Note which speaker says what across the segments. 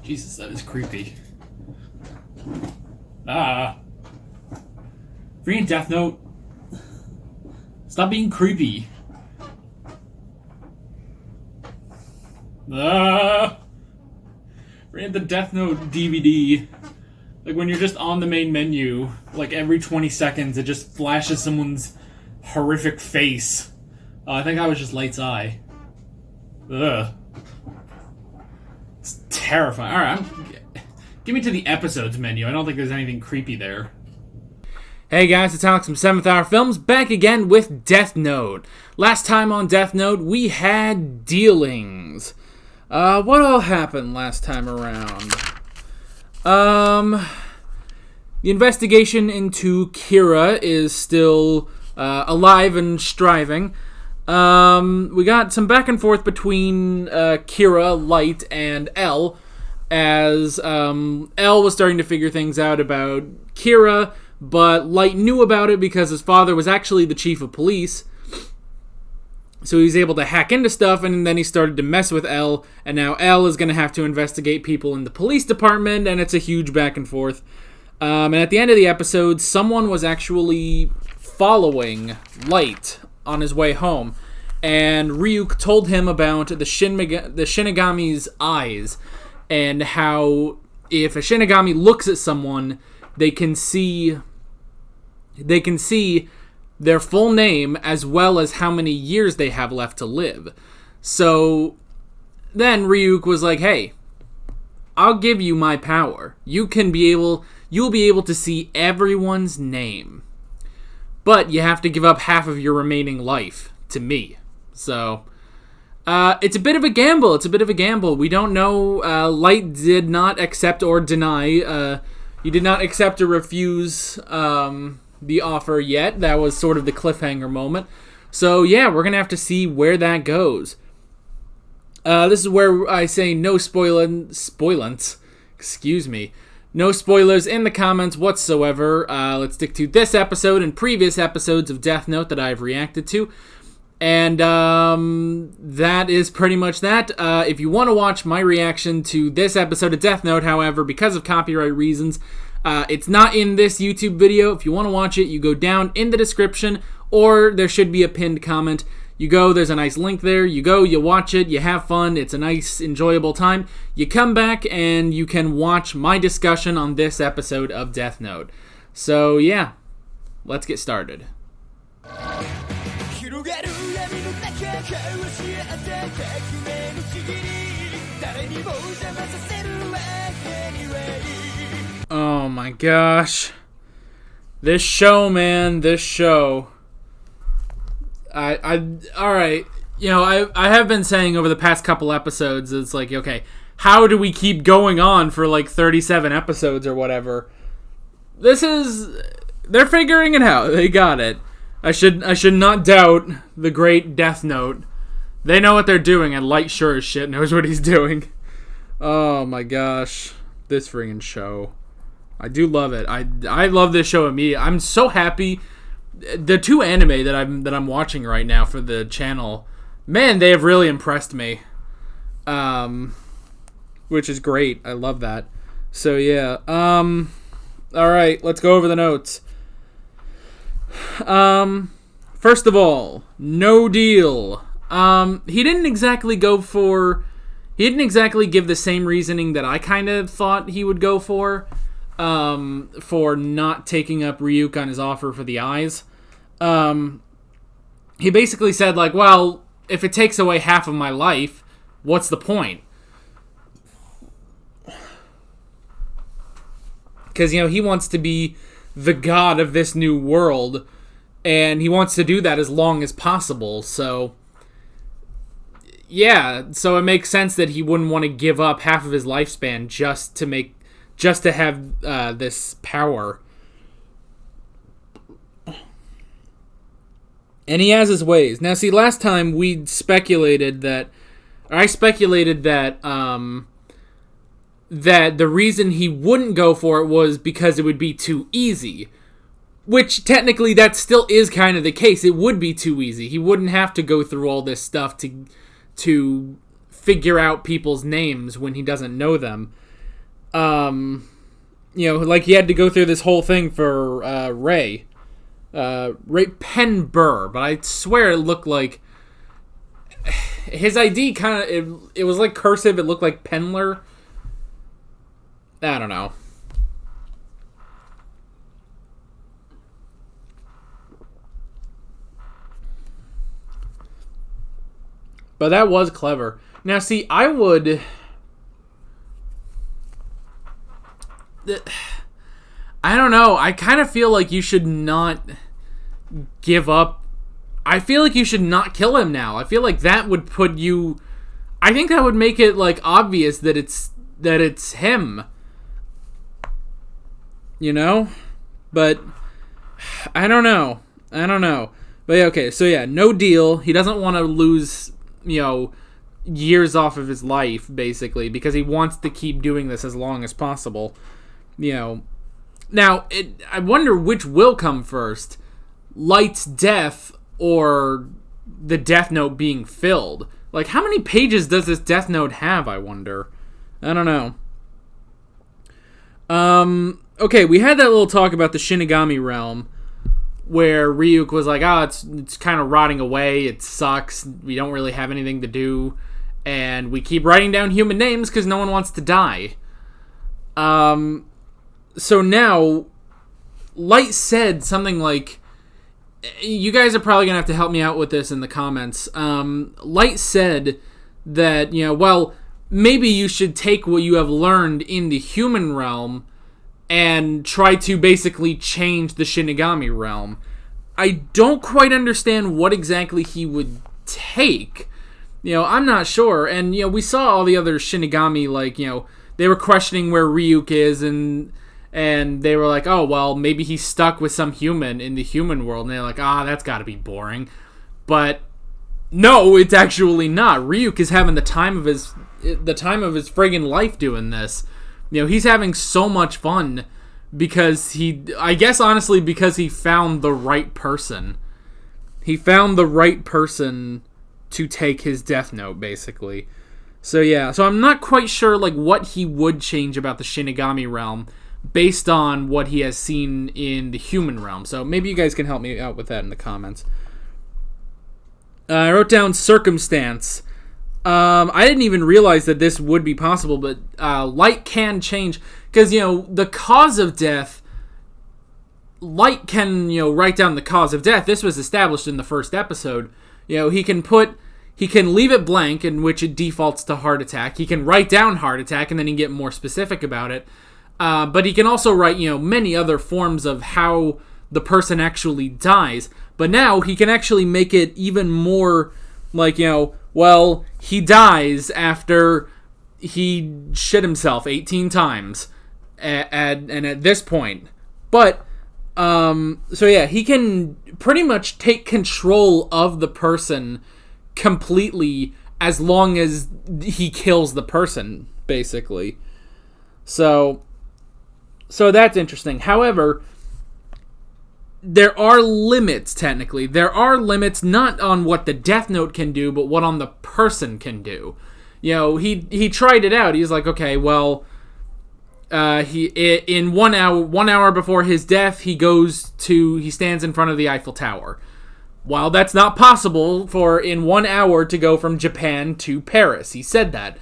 Speaker 1: Jesus, that is creepy. Ah. Freaking Death Note. Stop being creepy. Ah. Freaking the Death Note DVD. Like when you're just on the main menu, like every 20 seconds it just flashes someone's horrific face. I think I was just Light's eye. Ugh. It's terrifying. Alright, give me to the episodes menu. I don't think there's anything creepy there. Hey guys, it's Alex from 7th Hour Films, back again with Death Note. Last time on Death Note, we had dealings. What all happened last time around? The investigation into Kira is still alive and striving. We got some back and forth between Kira, Light, and Elle, as Elle was starting to figure things out about Kira, but Light knew about it because his father was actually the chief of police. So he was able to hack into stuff, and then he started to mess with Elle, and now Elle is going to have to investigate people in the police department, and it's a huge back and forth. And at the end of the episode, someone was actually following Light on his way home, and Ryuk told him about the Shinigami's eyes, and how if a Shinigami looks at someone, they can see their full name as well as how many years they have left to live. So then Ryuk was like, hey, I'll give you my power. You'll be able to see everyone's name. But you have to give up half of your remaining life to me. So it's a bit of a gamble. We don't know. Light did not accept or deny. He did not accept or refuse the offer yet. That was sort of the cliffhanger moment. So yeah, we're gonna have to see where that goes. This is where I say no spoilants. Excuse me. No spoilers in the comments whatsoever. Let's stick to this episode and previous episodes of Death Note that I've reacted to. And that is pretty much that. If you want to watch my reaction to this episode of Death Note, however, because of copyright reasons, it's not in this YouTube video. If you want to watch it, you go down in the description, or there should be a pinned comment. You go, there's a nice link there. You go, you watch it, you have fun. It's a nice, enjoyable time. You come back, and you can watch my discussion on this episode of Death Note. So, yeah, let's get started. Oh my gosh. This show, man, this show. Alright, you know, I have been saying over the past couple episodes, it's like, okay, how do we keep going on for like 37 episodes or whatever? They're figuring it out. They got it. I should not doubt the great Death Note. They know what they're doing, and Light sure as shit knows what he's doing. Oh my gosh. This friggin' show. I do love it. I love this show immediately. I'm so happy. The two anime that I'm watching right now for the channel, man, they have really impressed me. Which is great. I love that. So yeah. Alright, let's go over the notes. First of all, no deal. He didn't exactly give the same reasoning that I kind of thought he would go for not taking up Ryuk on his offer for the eyes. He basically said, like, well, if it takes away half of my life, what's the point? Because, you know, he wants to be the god of this new world, and he wants to do that as long as possible, so yeah, so it makes sense that he wouldn't want to give up half of his lifespan just to have this power. And he has his ways. Now, see, last time I speculated that that the reason he wouldn't go for it was because it would be too easy. Which, technically, that still is kind of the case. It would be too easy. He wouldn't have to go through all this stuff to figure out people's names when he doesn't know them. Like he had to go through this whole thing for Ray Penber, but I swear it looked like his ID kind of it was like cursive. It looked like Penler. I don't know. But that was clever. Now, see, I would... I don't know. I kind of feel like you should not give up. I feel like you should not kill him now. I feel like that would put you... I think that would make it, like, obvious that it's him. You know? But I don't know. But yeah, okay, so yeah, no deal. He doesn't want to lose... years off of his life, basically, because he wants to keep doing this as long as possible. Now, I wonder which will come first. Light's death or the Death Note being filled. Like, how many pages does this Death Note have, I wonder? I don't know. Okay, we had that little talk about the Shinigami realm, where Ryuk was like, it's kind of rotting away, it sucks, we don't really have anything to do, and we keep writing down human names because no one wants to die. So now, Light said something like, you guys are probably going to have to help me out with this in the comments. Light said that, maybe you should take what you have learned in the human realm and try to basically change the Shinigami realm. I don't quite understand what exactly he would take. I'm not sure. And, we saw all the other Shinigami, like, they were questioning where Ryuk is, and they were like, oh, well, maybe he's stuck with some human in the human world. And they're like, that's gotta be boring. But no, it's actually not. Ryuk is having the time of his friggin' life doing this. He's having so much fun because because he found the right person. He found the right person to take his Death Note, basically. So yeah, so I'm not quite sure like what he would change about the Shinigami realm based on what he has seen in the human realm. So maybe you guys can help me out with that in the comments. I wrote down circumstance. I didn't even realize that this would be possible, but Light can change, because, the cause of death, Light can, write down the cause of death. This was established in the first episode. He can leave it blank, in which it defaults to heart attack. He can write down heart attack, and then he can get more specific about it. But he can also write, many other forms of how the person actually dies. But now he can actually make it even more like, he dies after he shit himself 18 times at this point. But, so yeah, he can pretty much take control of the person completely as long as he kills the person, basically. So that's interesting. However, there are limits, technically. There are limits not on what the Death Note can do, but what on the person can do. He tried it out. He's like, okay, well, in 1 hour before his death, he stands in front of the Eiffel Tower. While that's not possible in 1 hour to go from Japan to Paris. He said that.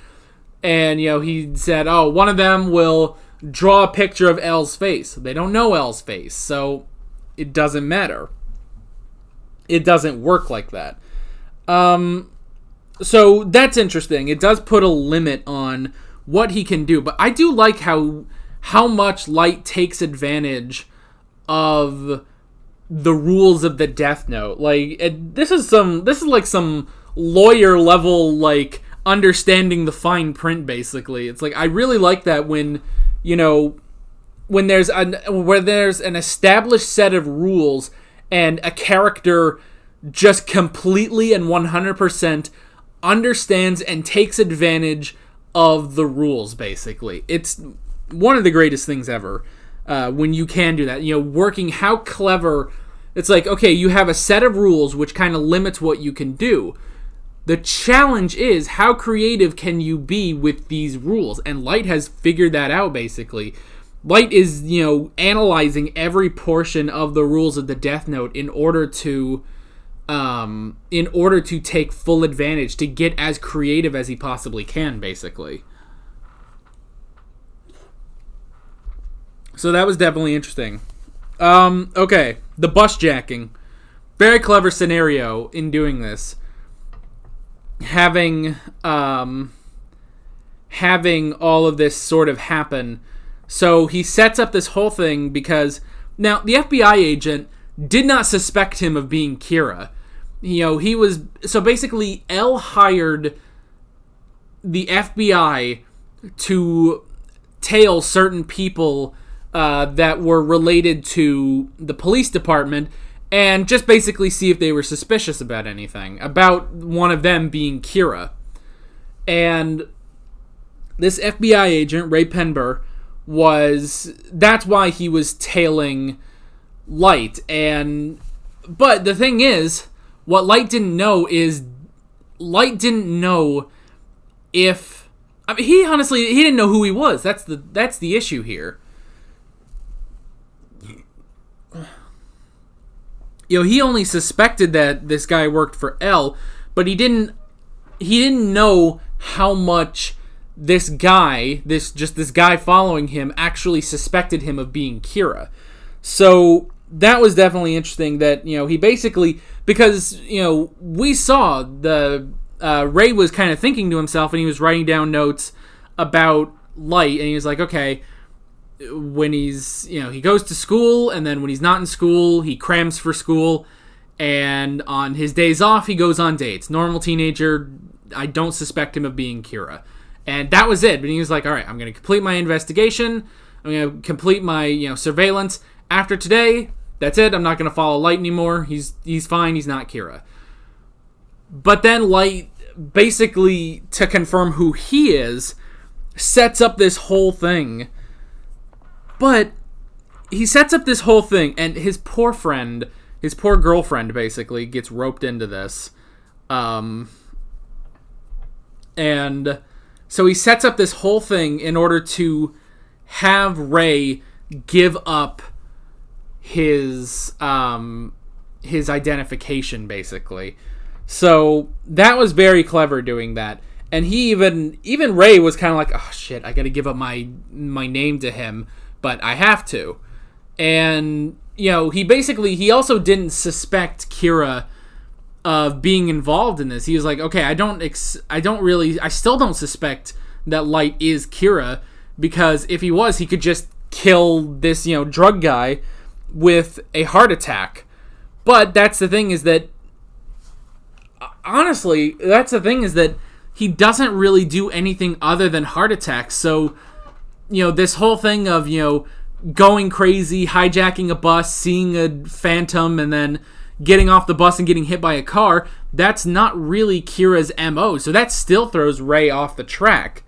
Speaker 1: And, he said, one of them will draw a picture of Elle's face. They don't know Elle's face, so it doesn't matter. It doesn't work like that. So that's interesting. It does put a limit on what he can do, but I do like how much Light takes advantage of the rules of the Death Note. Like, this is like some lawyer level, like, understanding the fine print, basically. It's like, I really like that when there's an established set of rules and a character just completely and 100% understands and takes advantage of the rules, basically. It's one of the greatest things ever when you can do that. Working how clever. It's like, okay, you have a set of rules which kind of limits what you can do. The challenge is, how creative can you be with these rules? And Light has figured that out, basically. Light is, analyzing every portion of the rules of the Death Note in order to take full advantage, to get as creative as he possibly can, basically. So that was definitely interesting. Okay, the bus jacking. Very clever scenario in doing this. Having all of this sort of happen. So he sets up this whole thing because now the FBI agent did not suspect him of being Kira. He was, so basically L hired the FBI to tail certain people that were related to the police department and just basically see if they were suspicious about anything, about one of them being Kira. And this FBI agent, Ray Penber, that's why he was tailing Light. But the thing is, what Light didn't know if, he didn't know who he was. That's the issue here. He only suspected that this guy worked for L, but he didn't know how much this guy following him actually suspected him of being Kira. So that was definitely interesting that, he basically, because, we saw Ray was kind of thinking to himself and he was writing down notes about Light, and he was like, okay, when he's, he goes to school, and then when he's not in school, he crams for school, and on his days off, he goes on dates. Normal teenager, I don't suspect him of being Kira. And that was it. But he was like, all right, I'm going to complete my investigation. I'm going to complete my, surveillance. After today, that's it. I'm not going to follow Light anymore. He's fine. He's not Kira. But then Light, basically, to confirm who he is, sets up this whole thing. But he sets up this whole thing, and his poor girlfriend, basically, gets roped into this. And so he sets up this whole thing in order to have Ray give up his identification, basically. So that was very clever doing that. And he even Ray was kind of like, oh shit, I gotta give up my name to him, but I have to. And, he also didn't suspect Kira of being involved in this. He was like, okay, I still don't suspect that Light is Kira, because if he was, he could just kill this, drug guy with a heart attack. But that's the thing is that, honestly, he doesn't really do anything other than heart attacks. So, this whole thing of, going crazy, hijacking a bus, seeing a phantom, and then getting off the bus and getting hit by a car, that's not really Kira's MO. So that still throws Ray off the track.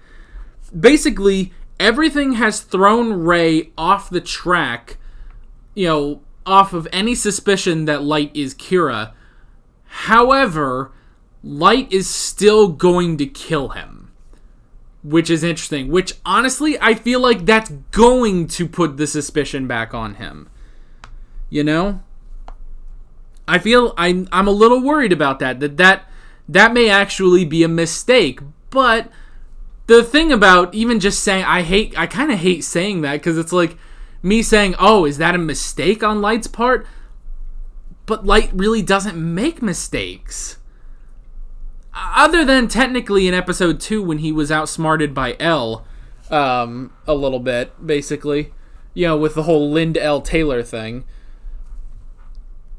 Speaker 1: Basically, everything has thrown Ray off the track, off of any suspicion that Light is Kira. However, Light is still going to kill him, which is interesting. Which, honestly, I feel like that's going to put the suspicion back on him. I feel I'm a little worried about that may actually be a mistake. But the thing about even just saying, I kind of hate saying that, because it's like me saying, oh, is that a mistake on Light's part? But Light really doesn't make mistakes. Other than technically in episode 2 when he was outsmarted by L a little bit, basically. With the whole Lind L. Taylor thing.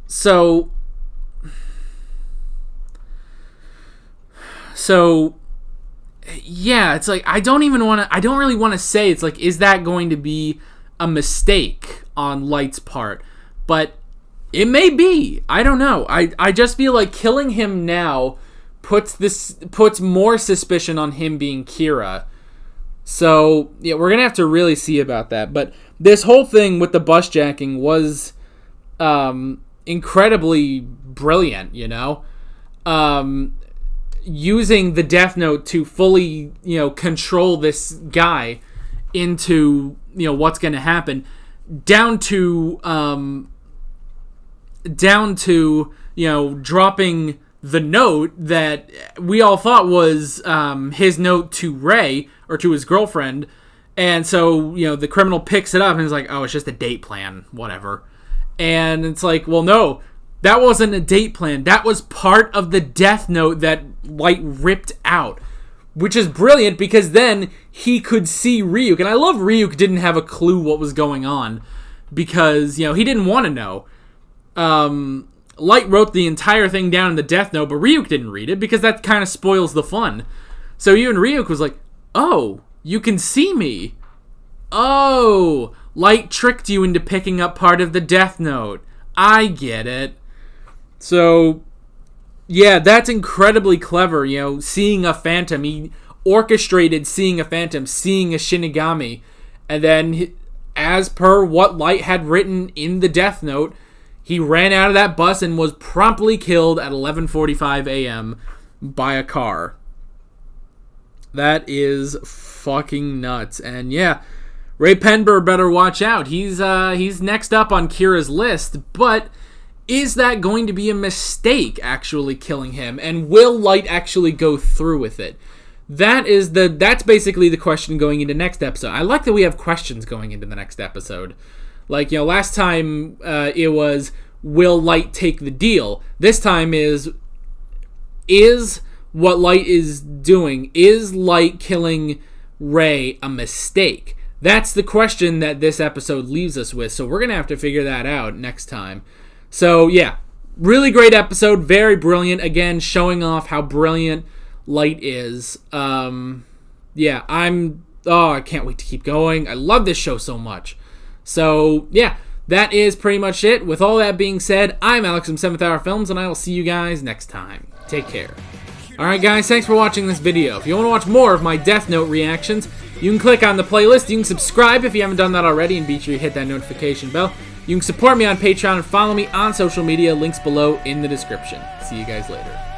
Speaker 1: So, yeah, it's like, I don't really want to say, it's like, is that going to be a mistake on Light's part? But it may be. I don't know. I just feel like killing him now puts more suspicion on him being Kira. So, yeah, we're going to have to really see about that. But this whole thing with the bus jacking was incredibly brilliant, using the Death Note to fully, control this guy into, what's going to happen, down to, dropping the note that we all thought was his note to Ray, or to his girlfriend. And so, the criminal picks it up and is like, oh, it's just a date plan, whatever. And it's like, well, no, that wasn't a date plan. That was part of the Death Note that Light ripped out. Which is brilliant, because then he could see Ryuk. And I love Ryuk didn't have a clue what was going on, because, he didn't want to know. Light wrote the entire thing down in the Death Note, but Ryuk didn't read it, because that kind of spoils the fun. So even Ryuk was like, oh, you can see me. Oh, Light tricked you into picking up part of the Death Note. I get it. So, yeah, that's incredibly clever, seeing a phantom. He orchestrated seeing a phantom, seeing a Shinigami. And then, as per what Light had written in the Death Note, he ran out of that bus and was promptly killed at 11:45 a.m. by a car. That is fucking nuts. And yeah, Ray Penber better watch out. He's next up on Kira's list, but is that going to be a mistake, actually killing him? And will Light actually go through with it? That's basically the question going into next episode. I like that we have questions going into the next episode. Like, last time it was, will Light take the deal? This time is what Light is doing, is Light killing Ray a mistake? That's the question that this episode leaves us with. So we're going to have to figure that out next time. So, yeah, really great episode, very brilliant. Again, showing off how brilliant Light is. I can't wait to keep going. I love this show so much. So, yeah, that is pretty much it. With all that being said, I'm Alex from 7th Hour Films, and I will see you guys next time. Take care. Alright guys, thanks for watching this video. If you want to watch more of my Death Note reactions, you can click on the playlist. You can subscribe if you haven't done that already, and be sure you hit that notification bell. You can support me on Patreon and follow me on social media. Links below in the description. See you guys later.